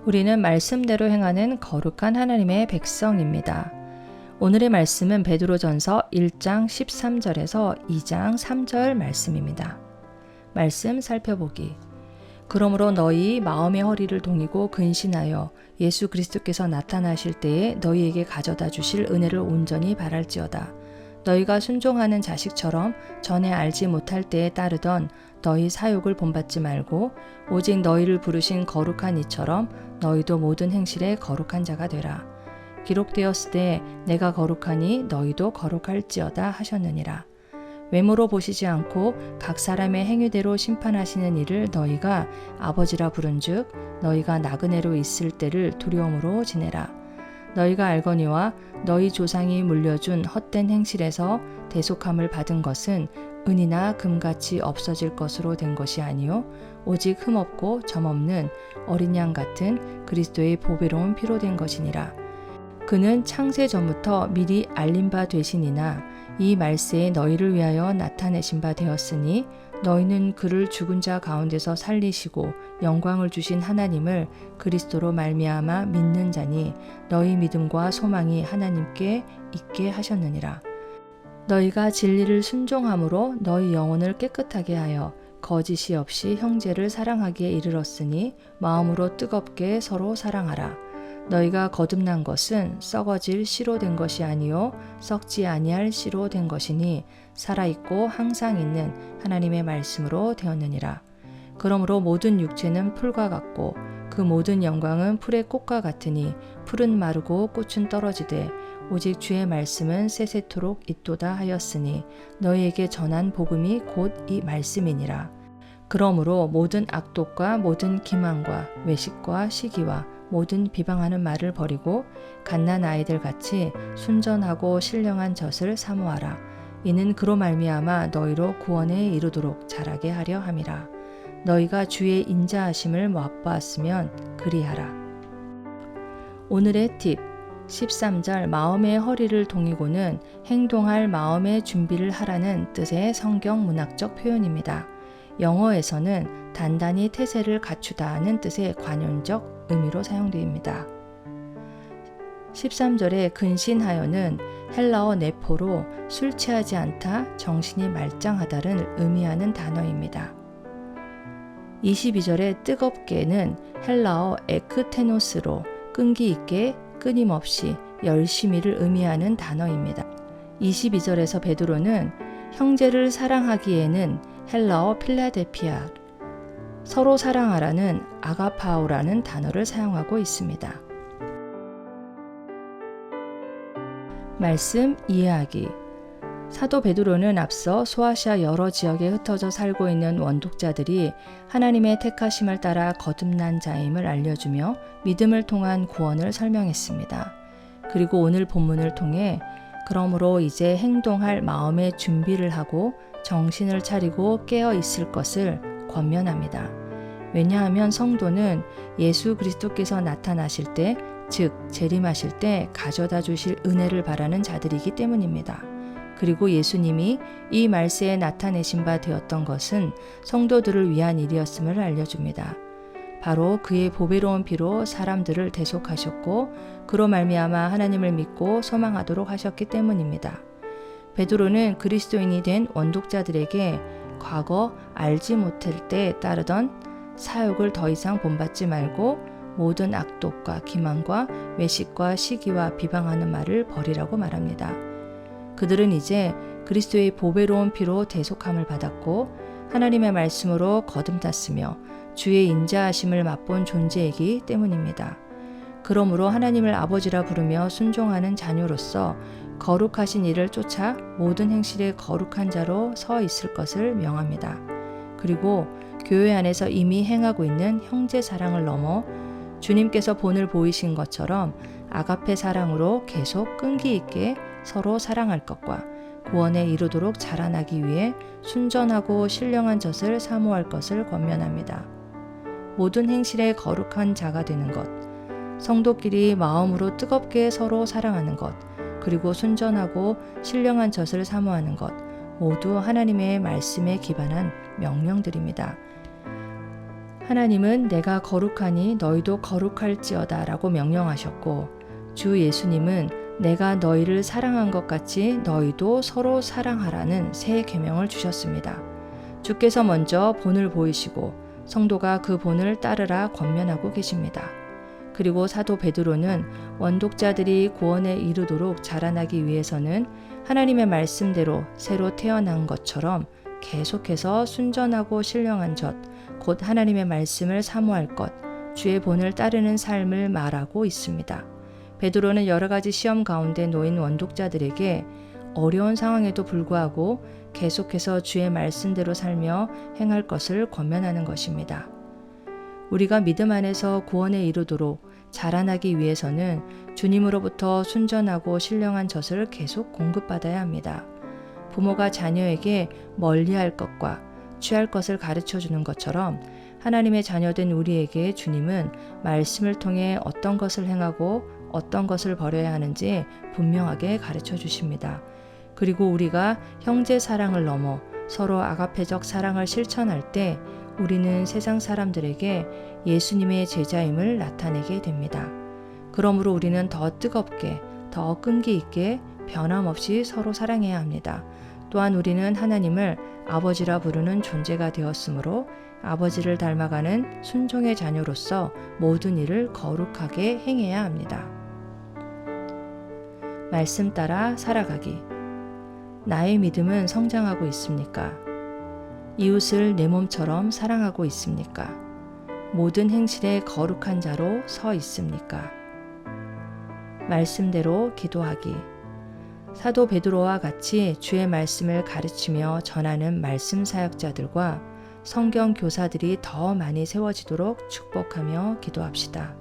우리는 말씀대로 행하는 거룩한 하나님의 백성입니다. 오늘의 말씀은 베드로전서 1장 13절에서 2장 3절 말씀입니다. 말씀 살펴보기. 그러므로 너희 마음의 허리를 동이고 근신하여 예수 그리스도께서 나타나실 때에 너희에게 가져다 주실 은혜를 온전히 바랄지어다. 너희가 순종하는 자식처럼 전에 알지 못할 때에 따르던 너희 사욕을 본받지 말고 오직 너희를 부르신 거룩한 이처럼 너희도 모든 행실에 거룩한 자가 되라. 기록되었으되 내가 거룩하니 너희도 거룩할지어다 하셨느니라. 외모로 보시지 않고 각 사람의 행위대로 심판하시는 이를 너희가 아버지라 부른즉 너희가 나그네로 있을 때를 두려움으로 지내라. 너희가 알거니와 너희 조상이 물려준 헛된 행실에서 대속함을 받은 것은 은이나 금같이 없어질 것으로 된 것이 아니요 오직 흠없고 점없는 어린 양 같은 그리스도의 보배로운 피로 된 것이니라. 그는 창세 전부터 미리 알린 바 되시니나 이 말세에 너희를 위하여 나타내신 바 되었으니 너희는 그를 죽은 자 가운데서 살리시고 영광을 주신 하나님을 그리스도로 말미암아 믿는 자니 너희 믿음과 소망이 하나님께 있게 하셨느니라. 너희가 진리를 순종함으로 너희 영혼을 깨끗하게 하여 거짓이 없이 형제를 사랑하기에 이르렀으니 마음으로 뜨겁게 서로 사랑하라. 너희가 거듭난 것은 썩어질 씨로 된 것이 아니요 썩지 아니할 씨로 된 것이니 살아있고 항상 있는 하나님의 말씀으로 되었느니라. 그러므로 모든 육체는 풀과 같고 그 모든 영광은 풀의 꽃과 같으니 풀은 마르고 꽃은 떨어지되 오직 주의 말씀은 세세토록 있도다 하였으니 너희에게 전한 복음이 곧 이 말씀이니라. 그러므로 모든 악독과 모든 기만과 외식과 시기와 모든 비방하는 말을 버리고 갓난 아이들 같이 순전하고 신령한 젖을 사모하라. 이는 그로 말미암아 너희로 구원에 이르도록 자라게 하려 함이라. 너희가 주의 인자하심을 맛보았으면 그리하라. 오늘의 팁 13절 마음의 허리를 동이고는 행동할 마음의 준비를 하라는 뜻의 성경 문학적 표현입니다. 영어에서는 단단히 태세를 갖추다는 뜻의 관용적 의미로 사용됩니다. 13절의 근신하여는 헬라어 네포로 술 취하지 않다, 정신이 말짱하다를 의미하는 단어입니다. 22절의 뜨겁게는 헬라어 에크테노스로 끈기 있게, 끊임없이, 열심히를 의미하는 단어입니다. 22절에서 베드로는 형제를 사랑하기에는 헬라어 필라델피아, 서로 사랑하라는 아가파오라는 단어를 사용하고 있습니다. 말씀 이해하기. 사도 베드로는 앞서 소아시아 여러 지역에 흩어져 살고 있는 원독자들이 하나님의 택하심을 따라 거듭난 자임을 알려주며 믿음을 통한 구원을 설명했습니다. 그리고 오늘 본문을 통해 그러므로 이제 행동할 마음의 준비를 하고 정신을 차리고 깨어 있을 것을 권면합니다. 왜냐하면 성도는 예수 그리스도께서 나타나실 때, 즉 재림하실 때 가져다 주실 은혜를 바라는 자들이기 때문입니다. 그리고 예수님이 이 말세에 나타내신 바 되었던 것은 성도들을 위한 일이었음을 알려줍니다. 바로 그의 보배로운 피로 사람들을 대속하셨고 그로 말미암아 하나님을 믿고 소망하도록 하셨기 때문입니다. 베드로는 그리스도인이 된 원독자들에게 과거 알지 못할 때 따르던 사욕을 더 이상 본받지 말고 모든 악독과 기만과 외식과 시기와 비방하는 말을 버리라고 말합니다. 그들은 이제 그리스도의 보배로운 피로 대속함을 받았고 하나님의 말씀으로 거듭났으며 주의 인자하심을 맛본 존재이기 때문입니다. 그러므로 하나님을 아버지라 부르며 순종하는 자녀로서 거룩하신 이를 쫓아 모든 행실에 거룩한 자로 서 있을 것을 명합니다. 그리고 교회 안에서 이미 행하고 있는 형제 사랑을 넘어 주님께서 본을 보이신 것처럼 아가페 사랑으로 계속 끈기 있게 서로 사랑할 것과 구원에 이르도록 자라나기 위해 순전하고 신령한 젖을 사모할 것을 권면합니다. 모든 행실에 거룩한 자가 되는 것, 성도끼리 마음으로 뜨겁게 서로 사랑하는 것, 그리고 순전하고 신령한 젖을 사모하는 것, 모두 하나님의 말씀에 기반한 명령들입니다. 하나님은 내가 거룩하니 너희도 거룩할지어다 라고 명령하셨고, 주 예수님은 내가 너희를 사랑한 것 같이 너희도 서로 사랑하라는 새 계명을 주셨습니다. 주께서 먼저 본을 보이시고 성도가 그 본을 따르라 권면하고 계십니다. 그리고 사도 베드로는 원독자들이 구원에 이르도록 자라나기 위해서는 하나님의 말씀대로 새로 태어난 것처럼 계속해서 순전하고 신령한 것, 곧 하나님의 말씀을 사모할 것, 주의 본을 따르는 삶을 말하고 있습니다. 베드로는 여러 가지 시험 가운데 놓인 원독자들에게 어려운 상황에도 불구하고 계속해서 주의 말씀대로 살며 행할 것을 권면하는 것입니다. 우리가 믿음 안에서 구원에 이르도록 자라나기 위해서는 주님으로부터 순전하고 신령한 젖을 계속 공급받아야 합니다. 부모가 자녀에게 멀리할 것과 취할 것을 가르쳐 주는 것처럼 하나님의 자녀된 우리에게 주님은 말씀을 통해 어떤 것을 행하고 어떤 것을 버려야 하는지 분명하게 가르쳐 주십니다. 그리고 우리가 형제 사랑을 넘어 서로 아가페적 사랑을 실천할 때 우리는 세상 사람들에게 예수님의 제자임을 나타내게 됩니다. 그러므로 우리는 더 뜨겁게, 더 끈기 있게 변함없이 서로 사랑해야 합니다. 또한 우리는 하나님을 아버지라 부르는 존재가 되었으므로 아버지를 닮아가는 순종의 자녀로서 모든 일을 거룩하게 행해야 합니다. 말씀 따라 살아가기. 나의 믿음은 성장하고 있습니까? 이웃을 내 몸처럼 사랑하고 있습니까? 모든 행실에 거룩한 자로 서 있습니까? 말씀대로 기도하기. 사도 베드로와 같이 주의 말씀을 가르치며 전하는 말씀 사역자들과 성경 교사들이 더 많이 세워지도록 축복하며 기도합시다.